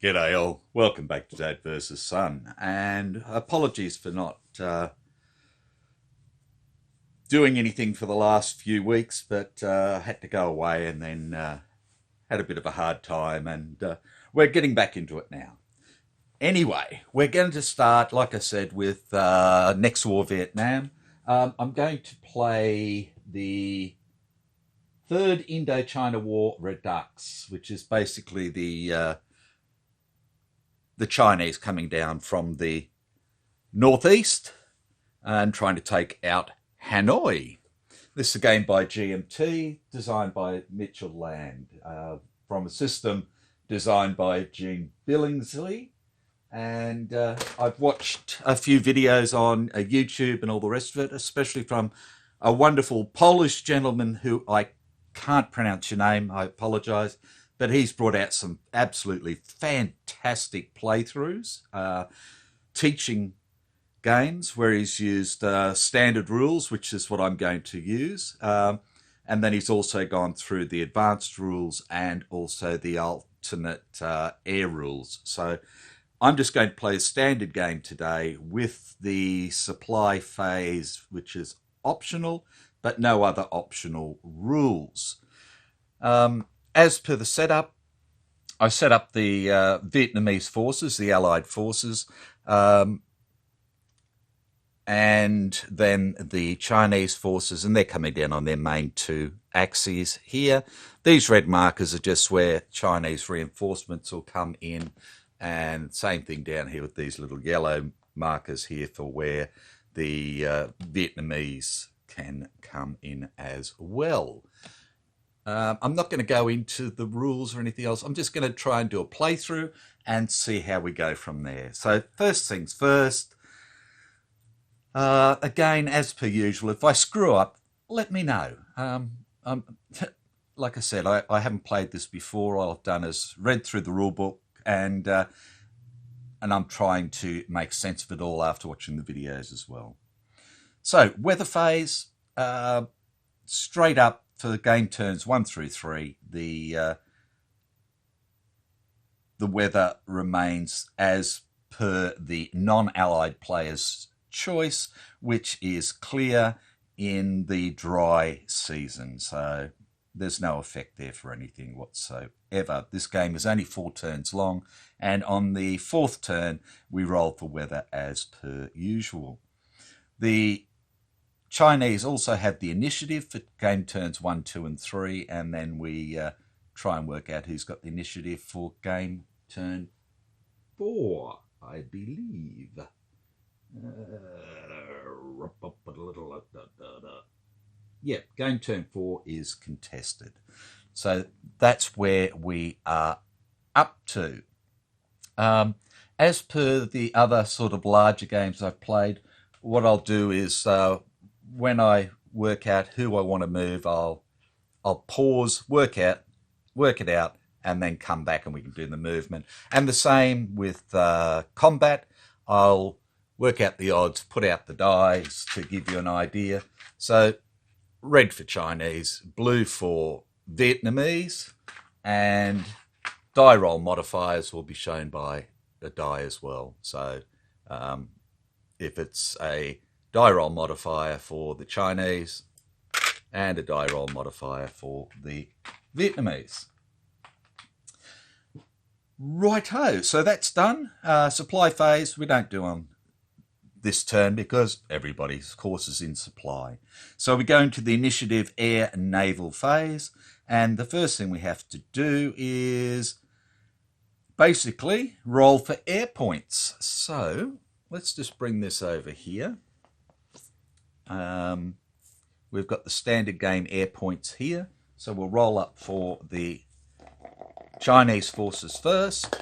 G'day all, welcome back to Dad versus Son, and apologies for not doing anything for the last few weeks, but I had to go away and then had a bit of a hard time, and we're getting back into it now. Anyway, we're going to start, like I said, with Next War Vietnam. I'm going to play the Third Indochina War Redux, which is basically the Chinese coming down from the northeast and trying to take out Hanoi. This is a game by GMT, designed by Mitchell Land, from a system designed by Gene Billingsley. And I've watched a few videos on YouTube and all the rest of it, especially from a wonderful Polish gentleman who I can't pronounce your name, I apologize, but he's brought out some absolutely fantastic playthroughs, teaching games where he's used standard rules, which is what I'm going to use. And then he's also gone through the advanced rules and also the alternate air rules. So I'm just going to play a standard game today with the supply phase, which is optional, but no other optional rules. As per the setup, I set up the Vietnamese forces, the Allied forces, and then the Chinese forces, and they're coming down on their main two axes here. These red markers are just where Chinese reinforcements will come in, and same thing down here with these little yellow markers here for where the Vietnamese can come in as well. I'm not going to go into the rules or anything else. I'm just going to try and do a playthrough and see how we go from there. So first things first, again, as per usual, if I screw up, let me know. Like I said, I haven't played this before. All I've done is read through the rule book, and I'm trying to make sense of it all after watching the videos as well. So weather phase, straight up for game turns 1 through 3, the weather remains as per the non-allied player's choice, which is clear in the dry season. So there's no effect there for anything whatsoever. This game is only 4 turns long, and on the 4th turn, we roll for weather as per usual. The Chinese also have the initiative for game turns 1, 2, and 3, and then we try and work out who's got the initiative for game turn 4, I believe. Yeah, game turn 4 is contested. So that's where we are up to. As per the other sort of larger games I've played, what I'll do is when I work out who I want to move, I'll pause, work it out, and then come back and we can do the movement. And the same with combat. I'll work out the odds, put out the dice to give you an idea. So red for Chinese, blue for Vietnamese, and die roll modifiers will be shown by a die as well. So if it's a die roll modifier for the Chinese and a die roll modifier for the Vietnamese. Righto, so that's done. Supply phase, we don't do on this turn because everybody's course is in supply. So we go into the initiative air and naval phase, and the first thing we have to do is basically roll for air points. So let's just bring this over here. We've got the standard game air points here, so we'll roll up for the Chinese forces first,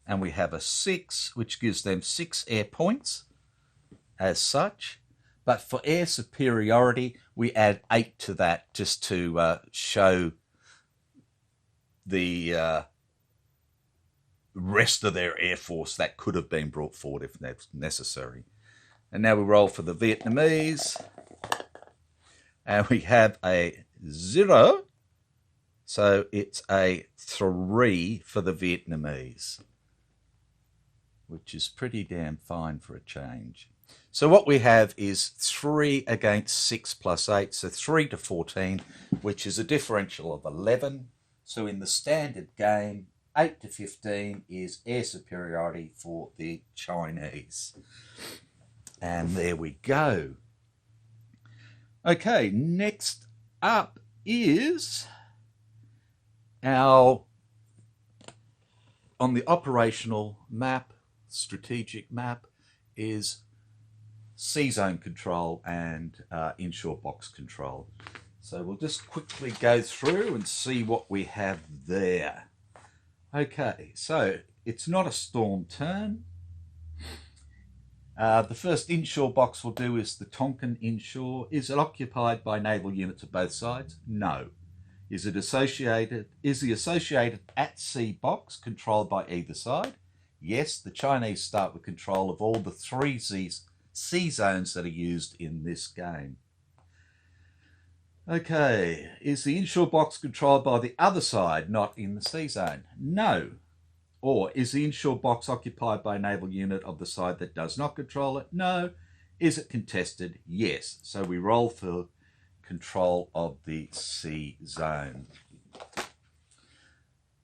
and we have a 6, which gives them 6 air points as such. But for air superiority, we add 8 to that just to show the rest of their air force that could have been brought forward if necessary. And now we roll for the Vietnamese, and we have a 0, So it's a 3 for the Vietnamese, which is pretty damn fine for a change. So what we have is 3 against 6 plus 8, so 3 to 14, which is a differential of 11. So in the standard game, 8 to 15 is air superiority for the Chinese. And there we go. Okay, next up is our, on the operational map, strategic map, is C-zone control and inshore box control. So we'll just quickly go through and see what we have there. Okay, so it's not a storm turn. The first inshore box we'll do is the Tonkin inshore. Is it occupied by naval units of both sides? No. Is the associated at sea box controlled by either side? Yes, the Chinese start with control of all the 3 sea zones that are used in this game. Okay, is the inshore box controlled by the other side, not in the sea zone? No. Or is the inshore box occupied by a naval unit of the side that does not control it? No. Is it contested? Yes. So we roll for control of the sea zone.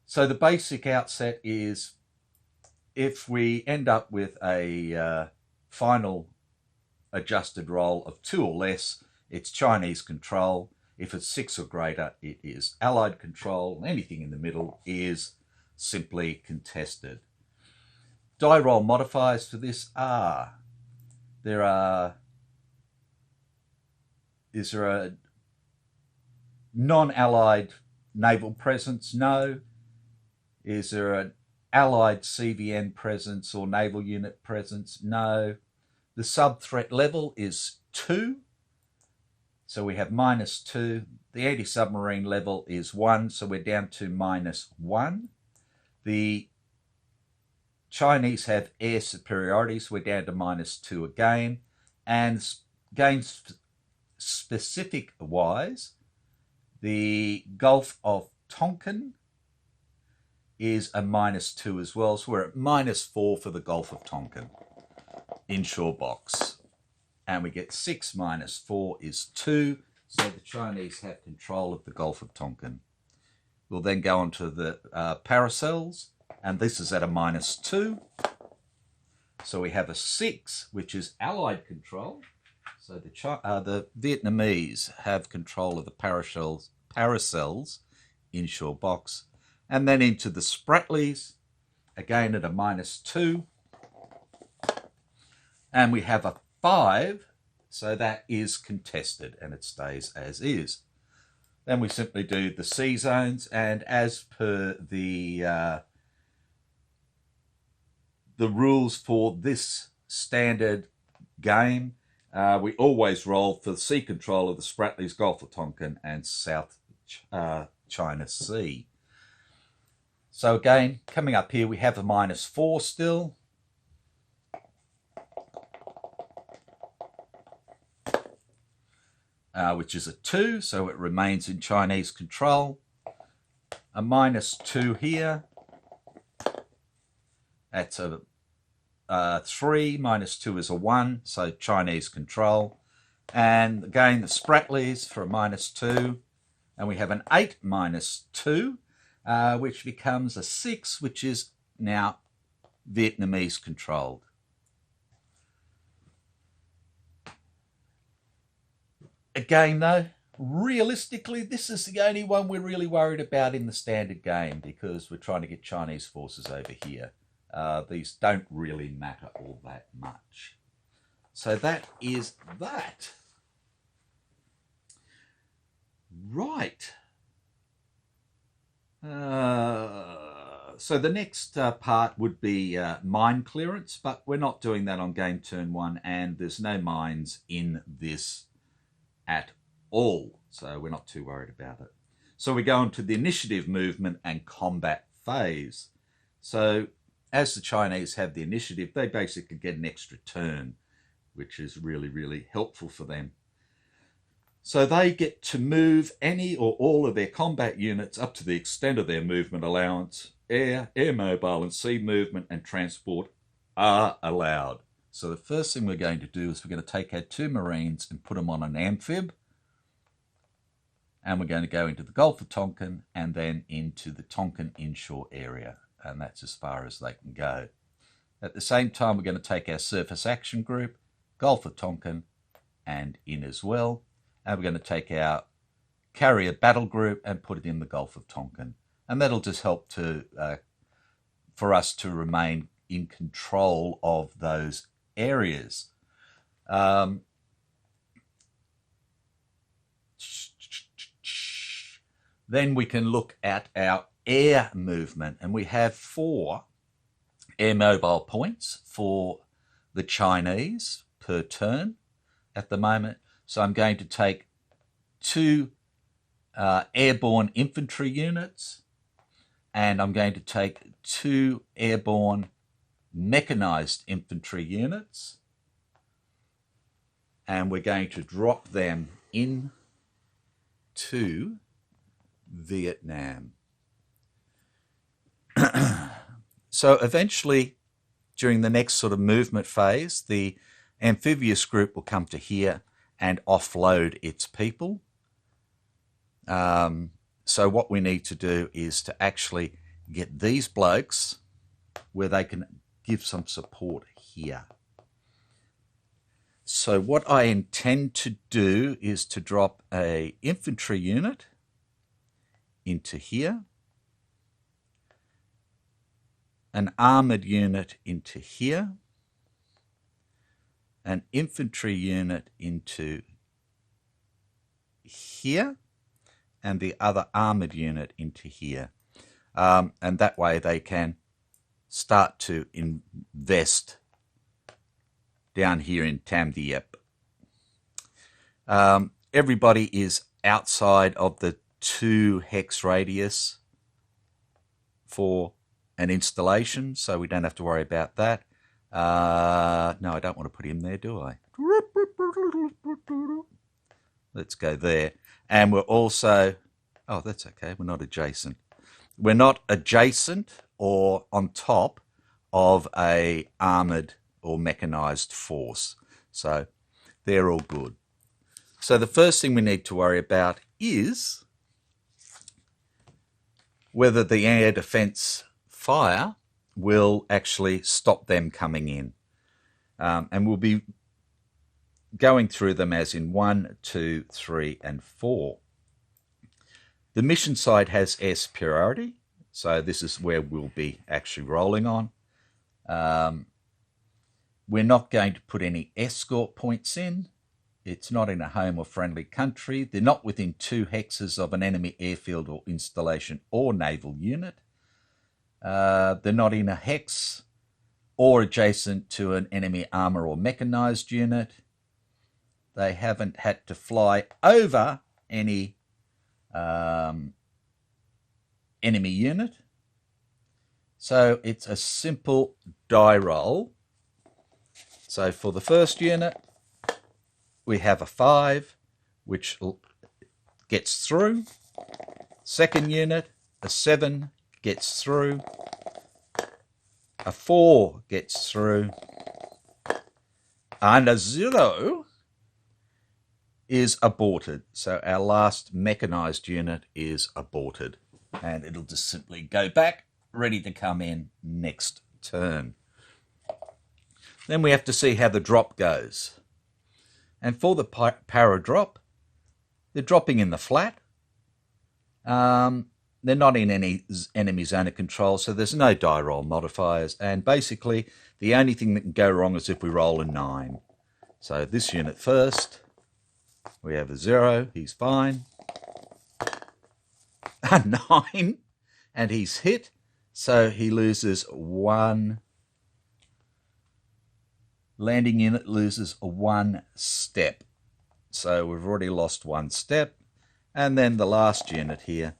So the basic outset is, if we end up with a final adjusted roll of 2 or less, it's Chinese control. If it's 6 or greater, it is Allied control. Anything in the middle is simply contested. Die roll modifiers for this are, is there a non-Allied naval presence? No. Is there an Allied CVN presence or naval unit presence? No. The sub-threat level is 2. So we have -2. The anti-submarine level is 1, so we're down to -1. The Chinese have air superiority, so we're down to -2 again. And game specific wise, the Gulf of Tonkin is a -2 as well. So we're at -4 for the Gulf of Tonkin inshore box. And we get 6 minus 4 is 2. So the Chinese have control of the Gulf of Tonkin. We'll then go on to the paracels, and this is at a -2. So we have a 6, which is Allied control. So the Vietnamese have control of the paracels inshore box. And then into the Spratlys, again at a -2. And we have a 5, so that is contested and it stays as is. Then we simply do the sea zones, and as per the rules for this standard game, we always roll for the sea control of the Spratlys, Gulf of Tonkin and South China Sea. So again, coming up here, we have a -4 still. Which is a 2, so it remains in Chinese control. A -2 here. That's a 3, -2 is a 1, so Chinese control. And again, the Spratlys for a -2. And we have an 8 -2, which becomes a 6, which is now Vietnamese controlled. Again, though, realistically, this is the only one we're really worried about in the standard game, because we're trying to get Chinese forces over here. These don't really matter all that much. So that is that. Right. So the next part would be mine clearance, but we're not doing that on game turn 1, and there's no mines in this at all, so we're not too worried about it. So we go into the initiative, movement and combat phase. So as the Chinese have the initiative, they basically get an extra turn, which is really, really helpful for them. So they get to move any or all of their combat units up to the extent of their movement allowance. Air, mobile, and sea movement and transport are allowed. So the first thing we're going to do is we're going to take our 2 Marines and put them on an amphib. And we're going to go into the Gulf of Tonkin and then into the Tonkin inshore area. And that's as far as they can go. At the same time, we're going to take our surface action group, Gulf of Tonkin, and in as well. And we're going to take our carrier battle group and put it in the Gulf of Tonkin. And that'll just help to for us to remain in control of those areas. Then we can look at our air movement, and we have 4 air mobile points for the Chinese per turn at the moment. So I'm going to take 2 airborne infantry units, and I'm going to take 2 airborne mechanized infantry units, and we're going to drop them into Vietnam. So eventually, during the next sort of movement phase, the amphibious group will come to here and offload its people. So what we need to do is to actually get these blokes where they can give some support here. So what I intend to do is to drop a infantry unit into here, an armoured unit into here, an infantry unit into here, and the other armoured unit into here. And that way they can start to invest down here in Tam Diep. Everybody is outside of the 2 hex radius for an installation, so we don't have to worry about that. No, I don't want to put him there, do I? Let's go there. And we're also, oh, that's okay, we're not adjacent. We're not adjacent or on top of a armoured or mechanised force. So they're all good. So the first thing we need to worry about is whether the air defence fire will actually stop them coming in. And we'll be going through them as in 1, 2, 3, and 4. The mission side has air superiority, so this is where we'll be actually rolling on. We're not going to put any escort points in. It's not in a home or friendly country. They're not within 2 hexes of an enemy airfield or installation or naval unit. They're not in a hex or adjacent to an enemy armour or mechanised unit. They haven't had to fly over any enemy unit. So it's a simple die roll. So for the first unit, we have a 5, which gets through. Second unit, a 7 gets through. A 4 gets through. And a 0 is aborted. So our last mechanised unit is aborted. And it'll just simply go back, ready to come in next turn. Then we have to see how the drop goes. And for the para drop, they're dropping in the flat. They're not in any enemy zone of control, so there's no die roll modifiers. And basically, the only thing that can go wrong is if we roll a 9. So this unit first, we have a 0, he's fine. A 9, and he's hit, so he loses 1. Landing unit loses 1 step. So we've already lost 1 step. And then the last unit here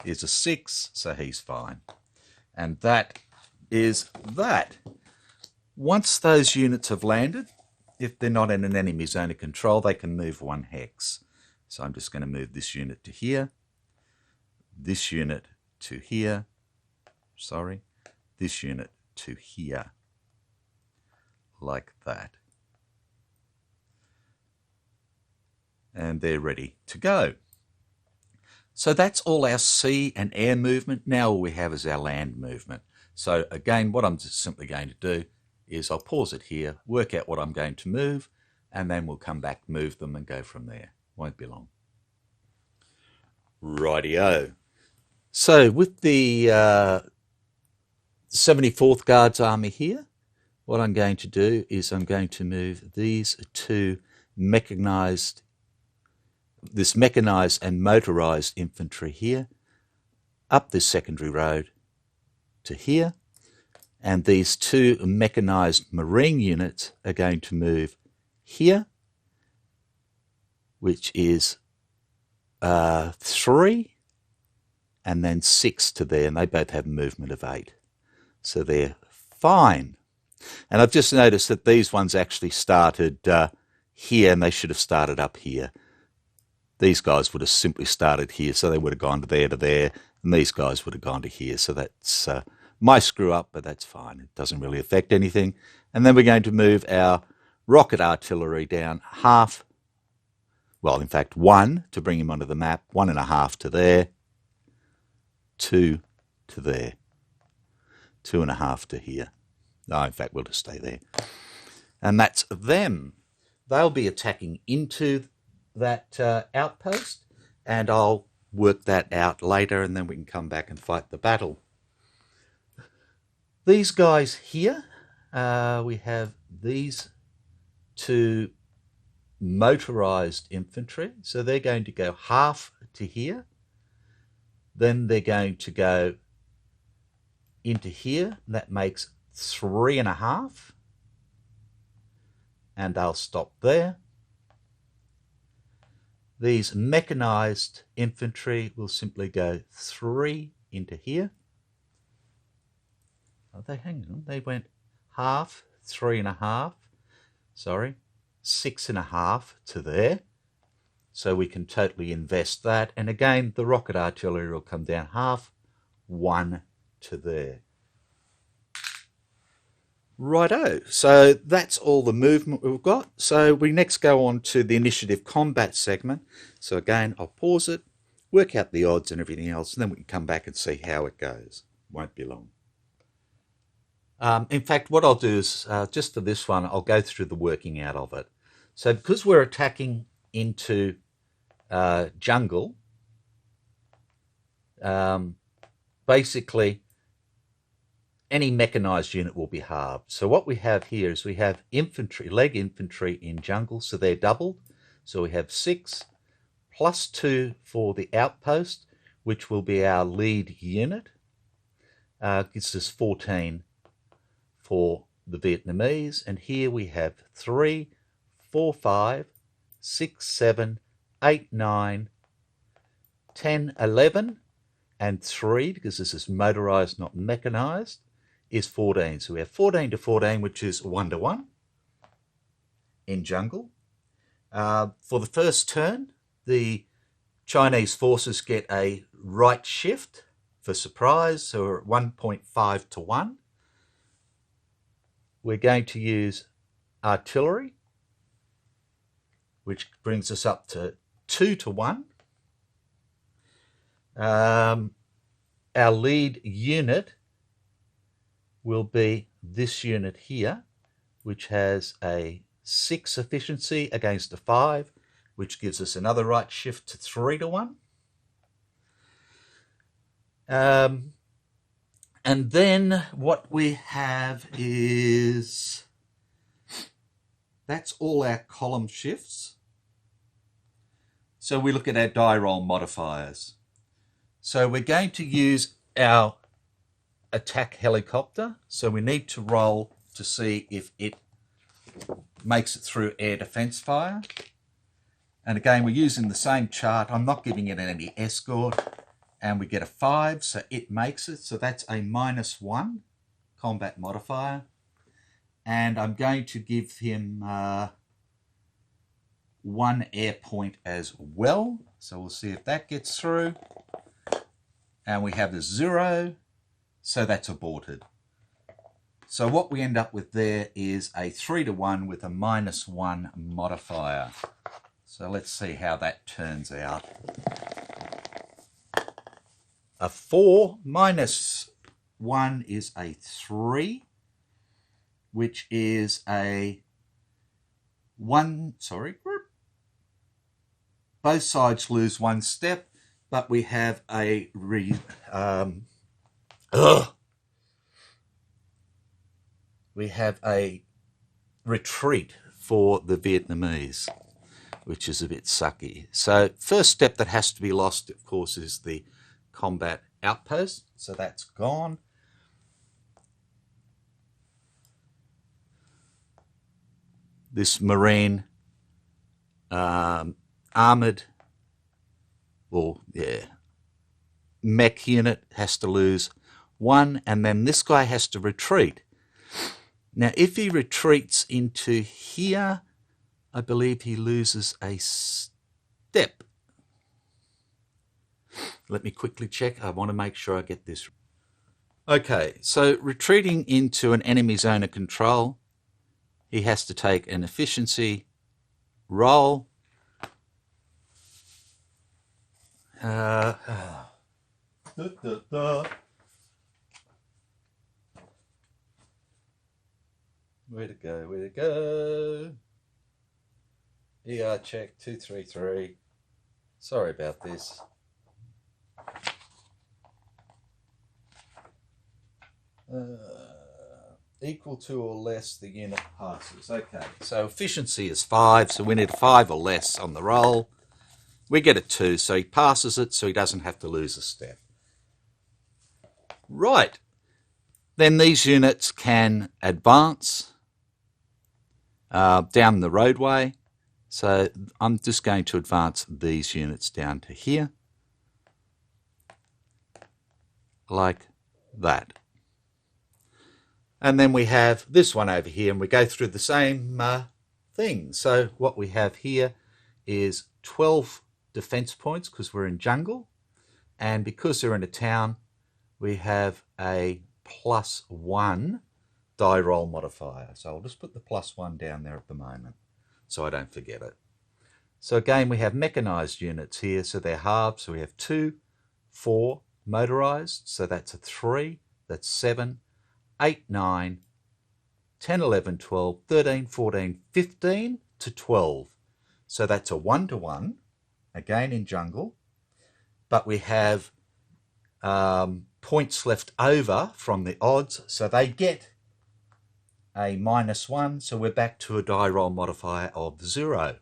is a 6, so he's fine. And that is that. Once those units have landed, if they're not in an enemy zone of control, they can move 1 hex. So I'm just going to move this unit to here, this unit to here, this unit to here, like that. And they're ready to go. So that's all our sea and air movement. Now all we have is our land movement. So again, what I'm just simply going to do is I'll pause it here, work out what I'm going to move, and then we'll come back, move them, and go from there. Won't be long. Rightio. So with the 74th Guards Army here, what I'm going to do is I'm going to move these two mechanized and motorized infantry here up this secondary road to here, and these two mechanized marine units are going to move here, which is 3 and then 6 to there, and they both have a movement of 8, so they're fine. And I've just noticed that these ones actually started here, and they should have started up here. These guys would have simply started here, so they would have gone to there, and these guys would have gone to here. So that's my screw up, but that's fine. It doesn't really affect anything. And then we're going to move our rocket artillery down half, well, in fact, 1 to bring him onto the map, 1.5 to there, 2 to there, 2.5 to here. No, in fact, we'll just stay there. And that's them. They'll be attacking into that outpost, and I'll work that out later, and then we can come back and fight the battle. These guys here, we have these two motorized infantry, so they're going to go half to here, then they're going to go into here, and that makes 3.5, and I'll stop there. These mechanized infantry will simply go 3 into here. Oh, hang on, they went half, 3.5, 6.5 to there. So we can totally invest that. And again, the rocket artillery will come down half, 1 to there. Righto, so that's all the movement we've got. So we next go on to the initiative combat segment. So again, I'll pause it, work out the odds and everything else, and then we can come back and see how it goes. Won't be long. In fact, what I'll do is, just for this one, I'll go through the working out of it. So because we're attacking into jungle, basically, any mechanized unit will be halved. So what we have here is we have infantry, leg infantry in jungle, so they're doubled. So we have 6 plus 2 for the outpost, which will be our lead unit. Gives us 14 for the Vietnamese. And here we have 3, 4, 5, 6, 7, 8, 9, 10, 11, and 3, because this is motorized, not mechanized, is 14. So we have 14 to 14, which is 1 to 1 in jungle. For the first turn, the Chinese forces get a right shift for surprise, so we're at 1.5 to 1. We're going to use artillery, which brings us up to 2 to 1. Our lead unit will be this unit here, which has a 6 efficiency against a 5, which gives us another right shift to 3 to 1. And then what we have is, that's all our column shifts. So we look at our die roll modifiers. So we're going to use our attack helicopter. So we need to roll to see if it makes it through air defense fire. And again, we're using the same chart. I'm not giving it any escort. And we get a 5, so it makes it. So that's a -1 combat modifier. and I'm going to give him 1 air point as well. So we'll see if that gets through. And we have a 0, so that's aborted. So what we end up with there is a 3-1 with a -1 modifier. So let's see how that turns out. A 4 minus 1 is a 3, which is a 1, sorry, both sides lose 1 step, but we have a retreat for the Vietnamese, which is a bit sucky. So first step that has to be lost, of course, is the combat outpost. So that's gone. This Marine armoured, mech unit has to lose 1, and then this guy has to retreat. Now, if he retreats into here, I believe he loses a step. Let me quickly check. I want to make sure I get this. Okay, so retreating into an enemy zone of control, he has to take an efficiency roll. Where to go? Where to go? ER check 233. Sorry about this. Equal to or less, the unit passes. Okay, so efficiency is 5, so we need a 5 or less on the roll. We get a 2, so he passes it, so he doesn't have to lose a step. Right. Then these units can advance down the roadway. So I'm just going to advance these units down to here, like that. And then we have this one over here, and we go through the same thing. So what we have here is 12 defense points because we're in jungle, and because they're in a town, we have a +1 die roll modifier. So I'll just put the +1 down there at the moment so I don't forget it. So again, we have mechanized units here, so they're halved. So we have 2, 4 motorized, so that's a 3, that's 7, 8, 9, 10, 11, 12, 13, 14, 15 to 12. So that's a 1-to-1, again in jungle. But we have points left over from the odds, so they get a -1, so we're back to a die roll modifier of 0.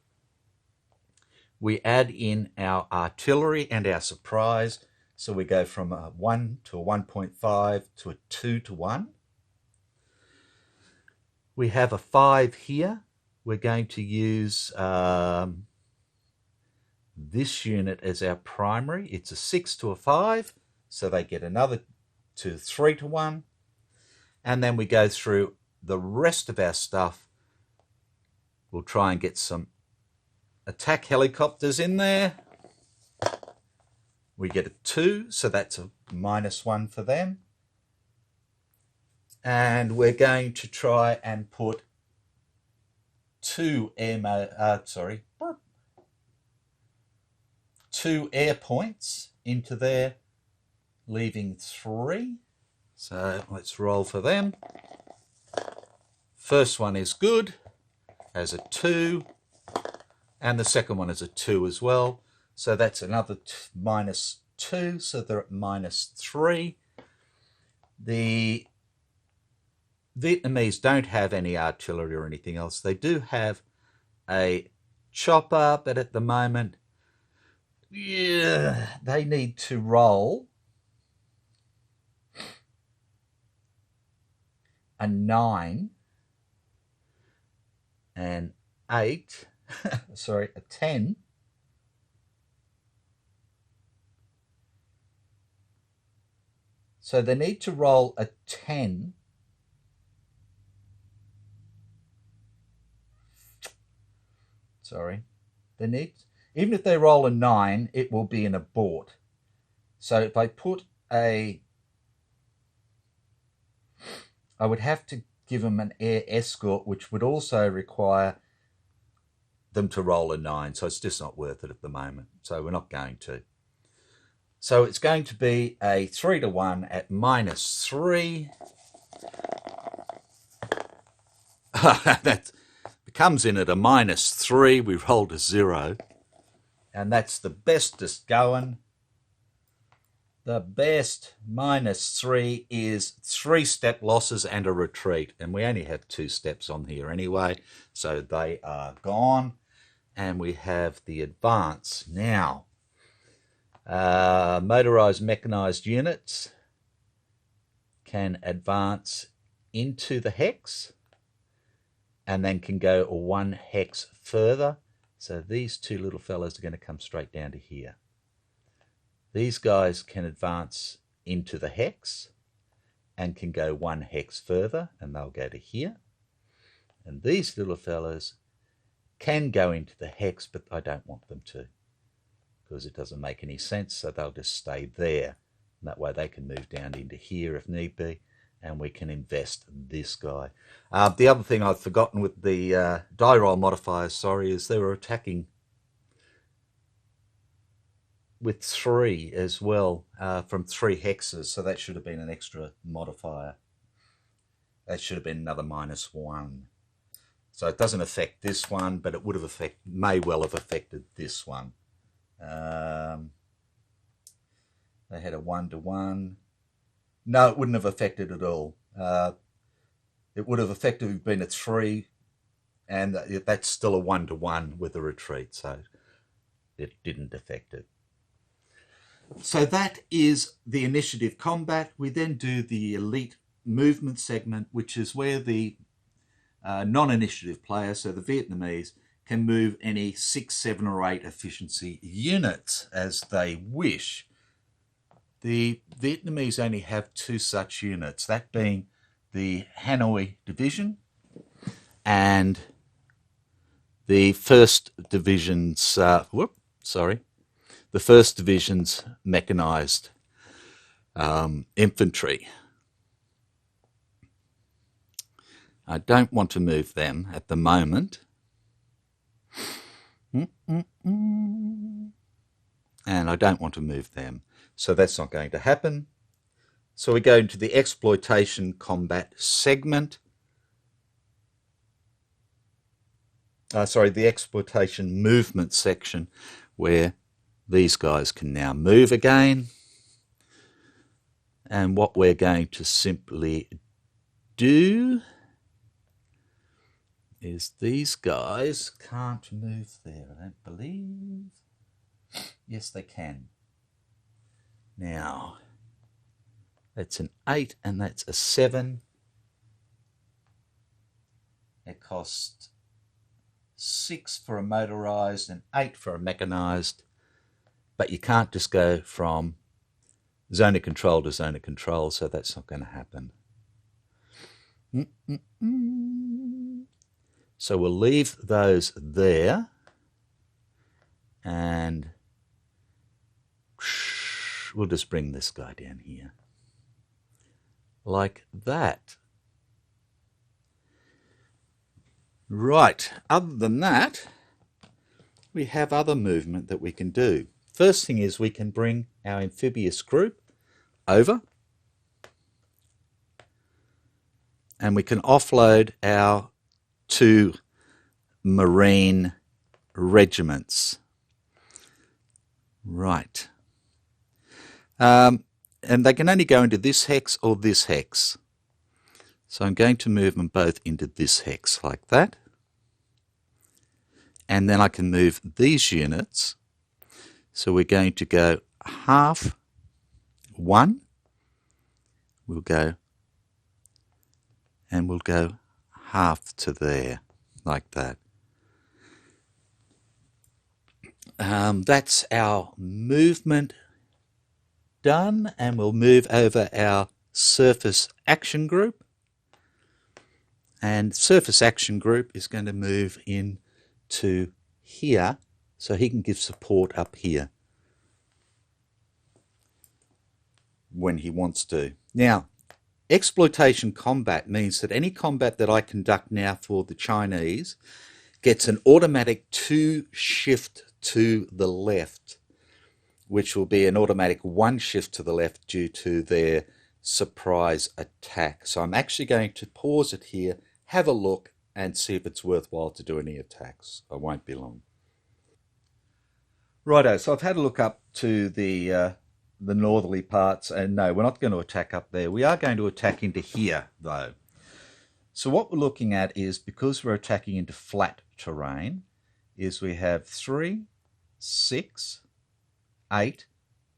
We add in our artillery and our surprise, so we go from a 1 to a 1.5 to a 2-to-1. We have a 5 here. We're going to use this unit as our primary. It's a 6 to a 5, so they get another 3-to-1. And then we go through the rest of our stuff. We'll try and get some attack helicopters in there. We get a 2, so that's a -1 for them. And we're going to try and put 2 air points into there, leaving 3. So let's roll for them. First one is good, as a 2, and the second one is a 2 as well. So that's another -2, so they're at -3. The Vietnamese don't have any artillery or anything else. They do have a chopper, but at the moment, they need to roll a 9 and 8, sorry, a 10. So they need to roll a 10 sorry, they need, even if they roll a 9, it will be an abort. So if I put I would have to give them an air escort, which would also require them to roll a 9. So it's just not worth it at the moment. So we're not going to. So it's going to be a 3-1 at -3. That comes in at a -3. We rolled a 0. And that's the bestest going. The best -3 is 3-step losses and a retreat. And we only have 2 steps on here anyway. So they are gone. And we have the advance. Now, motorized mechanized units can advance into the hex and then can go 1 hex further. So these 2 little fellas are going to come straight down to here. These guys can advance into the hex and can go 1 hex further, and they'll go to here. And these little fellas can go into the hex, but I don't want them to, because it doesn't make any sense, so they'll just stay there. And that way they can move down into here if need be, and we can invest this guy. The other thing I've forgotten with the die roll modifiers, is they were attacking with 3 as well, from 3 hexes, so that should have been an extra modifier. That should have been another -1. So it doesn't affect this one, but it would have may well have affected this one. They had a 1-1. No, it wouldn't have affected at all. It would have effectively been a 3, and that's still a 1-1 with a retreat, so it didn't affect it. So that is the initiative combat. We then do the elite movement segment, which is where the non-initiative players, so the Vietnamese, can move any 6, 7 or 8 efficiency units as they wish. The Vietnamese only have 2 such units, that being the Hanoi Division and the 1st Division's, the 1st Division's mechanized infantry. I don't want to move them at the moment. And I don't want to move them. So that's not going to happen. So we go into the exploitation combat segment. The exploitation movement section, where these guys can now move again. And what we're going to simply do is these guys can't move there, I don't believe. Yes, they can. Now, that's an 8 and that's a 7. It costs 6 for a motorized and 8 for a mechanized. But you can't just go from zone of control to zone of control, so that's not going to happen. So we'll leave those there, and we'll just bring this guy down here, like that. Right, other than that, we have other movement that we can do. First thing is we can bring our amphibious group over, and we can offload our 2 marine regiments. Right. And they can only go into this hex or this hex. So I'm going to move them both into this hex like that. And then I can move these units. So we're going to go half 1. We'll go, and we'll go half to there, like that. That's our movement done, and we'll move over our surface action group. And surface action group is going to move into here so he can give support up here when he wants to. Now, exploitation combat means that any combat that I conduct now for the Chinese gets an automatic 2 shift to the left, which will be an automatic 1 shift to the left due to their surprise attack. So I'm actually going to pause it here, have a look, and see if it's worthwhile to do any attacks. I won't be long. Righto, so I've had a look up to the northerly parts, and no, we're not going to attack up there. We are going to attack into here, though. So what we're looking at is, because we're attacking into flat terrain, is we have 3, 6, 8,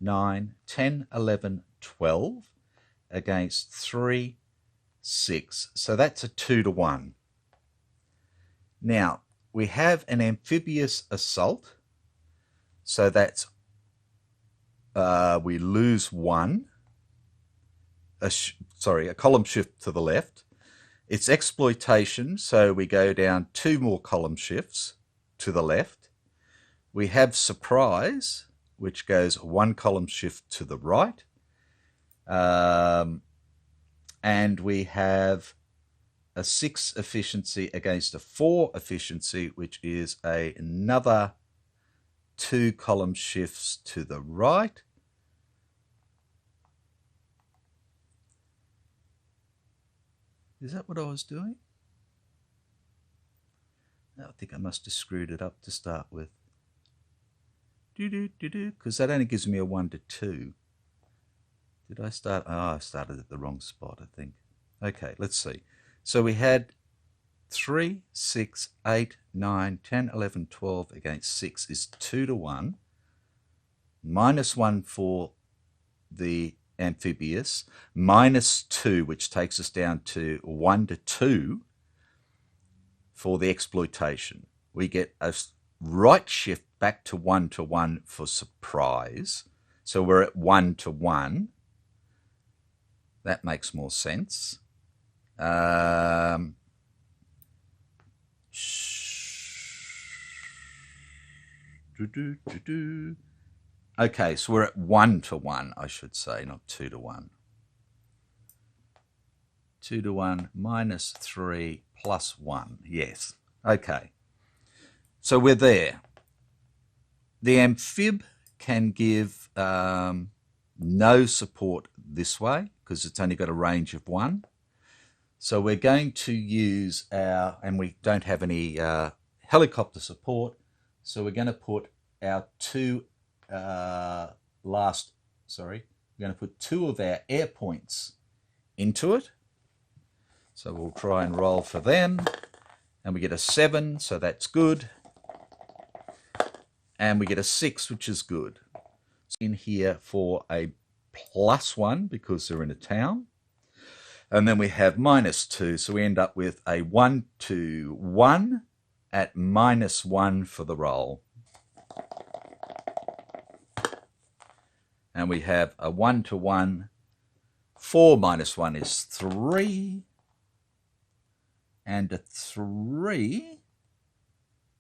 9, 10, 11, 12 against 3, 6. So that's a 2-to-1. Now, we have an amphibious assault. So that's, we lose 1. A column shift to the left. It's exploitation, so we go down 2 more column shifts to the left. We have surprise, which goes 1 column shift to the right. And we have a 6 efficiency against a 4 efficiency, which is another 2 column shifts to the right. Is that what I was doing? I think I must have screwed it up to start with. Because that only gives me a 1 to 2. Did I start? Oh, I started at the wrong spot, I think. Okay, let's see. So we had 3, 6, 8, 9, 10, 11, 12 against 6 is 2-to-1. -1 for the amphibious, -2, which takes us down to 1 to 2 for the exploitation. We get a right shift back to 1-to-1 for surprise. So we're at 1-to-1. That makes more sense. Okay, so we're at 1-to-1, I should say, not 2-to-1. 2-to-1 -3 +1. Yes. Okay. So we're there. The amphib can give no support this way because it's only got a range of 1. So we're going to use our, and we don't have any helicopter support, so we're going to put our 2 we're going to put 2 of our air points into it. So we'll try and roll for them, and we get a 7, so that's good. And we get a 6, which is good. In here for a +1 because they're in a town. And then we have -2, so we end up with a 1-to-1 at -1 for the roll. And we have a 1-to-1. 4 -1 is 3. And a 3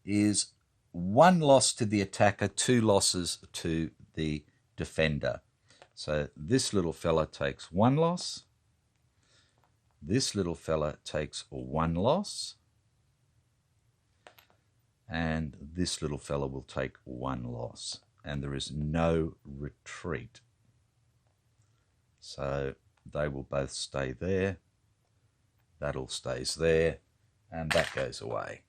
is 1 loss to the attacker, 2 losses to the defender. So this little fella takes 1 loss. This little fella takes 1 loss. And this little fella will take 1 loss. And there is no retreat. So they will both stay there. That all stays there. And that goes away.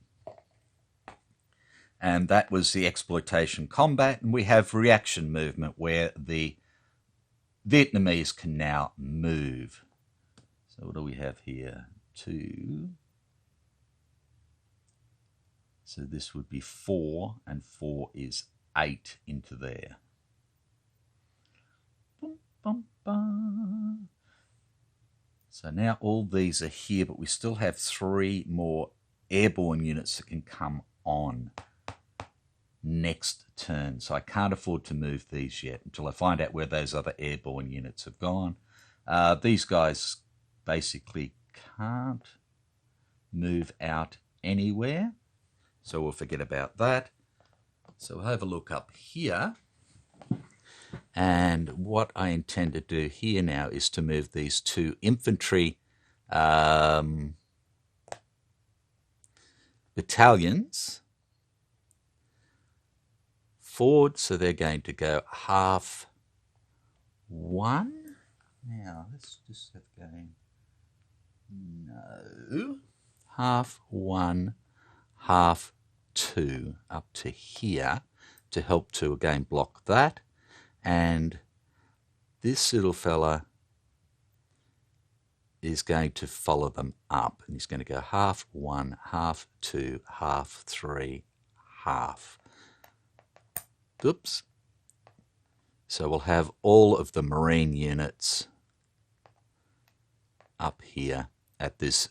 And that was the exploitation combat. And we have reaction movement where the Vietnamese can now move. So what do we have here? 2. So this would be 4, and 4 is 8 into there. Bum, bum, bum. So now all these are here, but we still have 3 more airborne units that can come on next turn. So I can't afford to move these yet until I find out where those other airborne units have gone. These guys basically can't move out anywhere, so we'll forget about that. So we'll have a look up here. And what I intend to do here now is to move these two infantry battalions forward. So they're going to go half one. Now, let's just have going. No. Half one, half two up to here to help to again block that. And this little fella is going to follow them up. And he's going to go half one, half two, half three, half. Oops. So we'll have all of the Marine units up here at this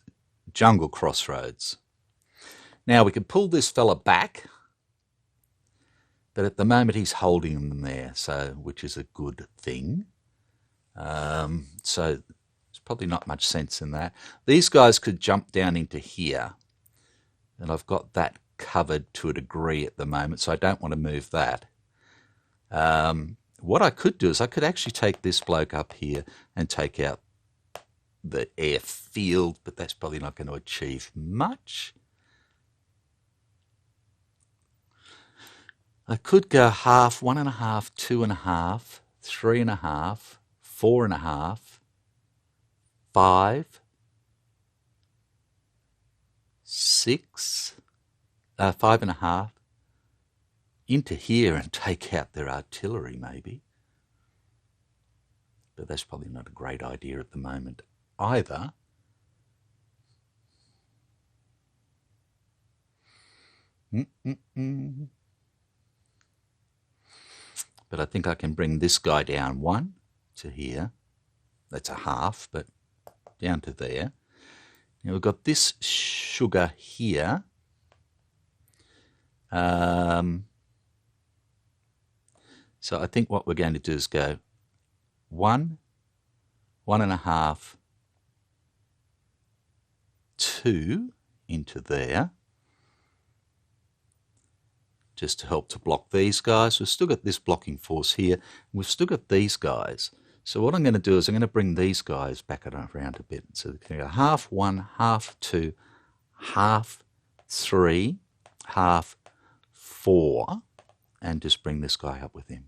jungle crossroads. Now we can pull this fella back, but at the moment he's holding them there, so which is a good thing. So there's probably not much sense in that. These guys could jump down into here, and I've got that covered to a degree at the moment, so I don't want to move that. What I could do is I could actually take this bloke up here and take out the airfield, but that's probably not going to achieve much. I could go half, 1.5, 2.5, 3.5, 4.5, 5, 6, 5.5 into here and take out their artillery maybe. But that's probably not a great idea at the moment either. But I think I can bring this guy down one to here. That's a half, but down to there. Now we've got this sugar here. So I think what we're going to do is go 1, 1.5, 2 into there, just to help to block these guys. We've still got this blocking force here. We've still got these guys. So what I'm going to do is I'm going to bring these guys back around a bit. So we're going to go half 1, half 2, half 3, half 4, and just bring this guy up with him,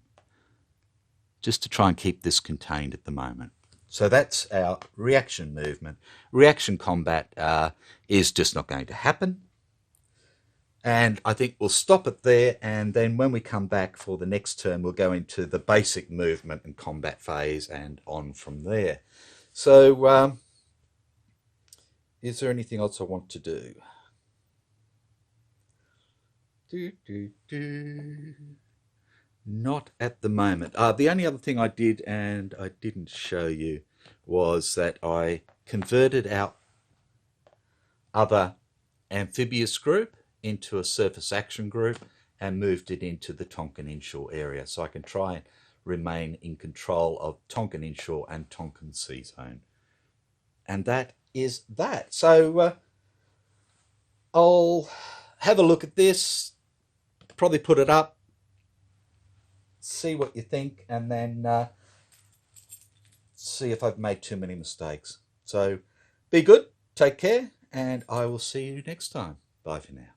just to try and keep this contained at the moment. So that's our reaction movement. Reaction combat is just not going to happen. And I think we'll stop it there, and then when we come back for the next term, we'll go into the basic movement and combat phase and on from there. So is there anything else I want to do? Not at the moment. The only other thing I did, and I didn't show you, was that I converted our other amphibious group into a surface action group and moved it into the Tonkin inshore area, so I can try and remain in control of Tonkin inshore and Tonkin sea zone. And that is that. So I'll have a look at this, probably put it up, see what you think, and then see if I've made too many mistakes. So be good, take care, and I will see you next time. Bye for now.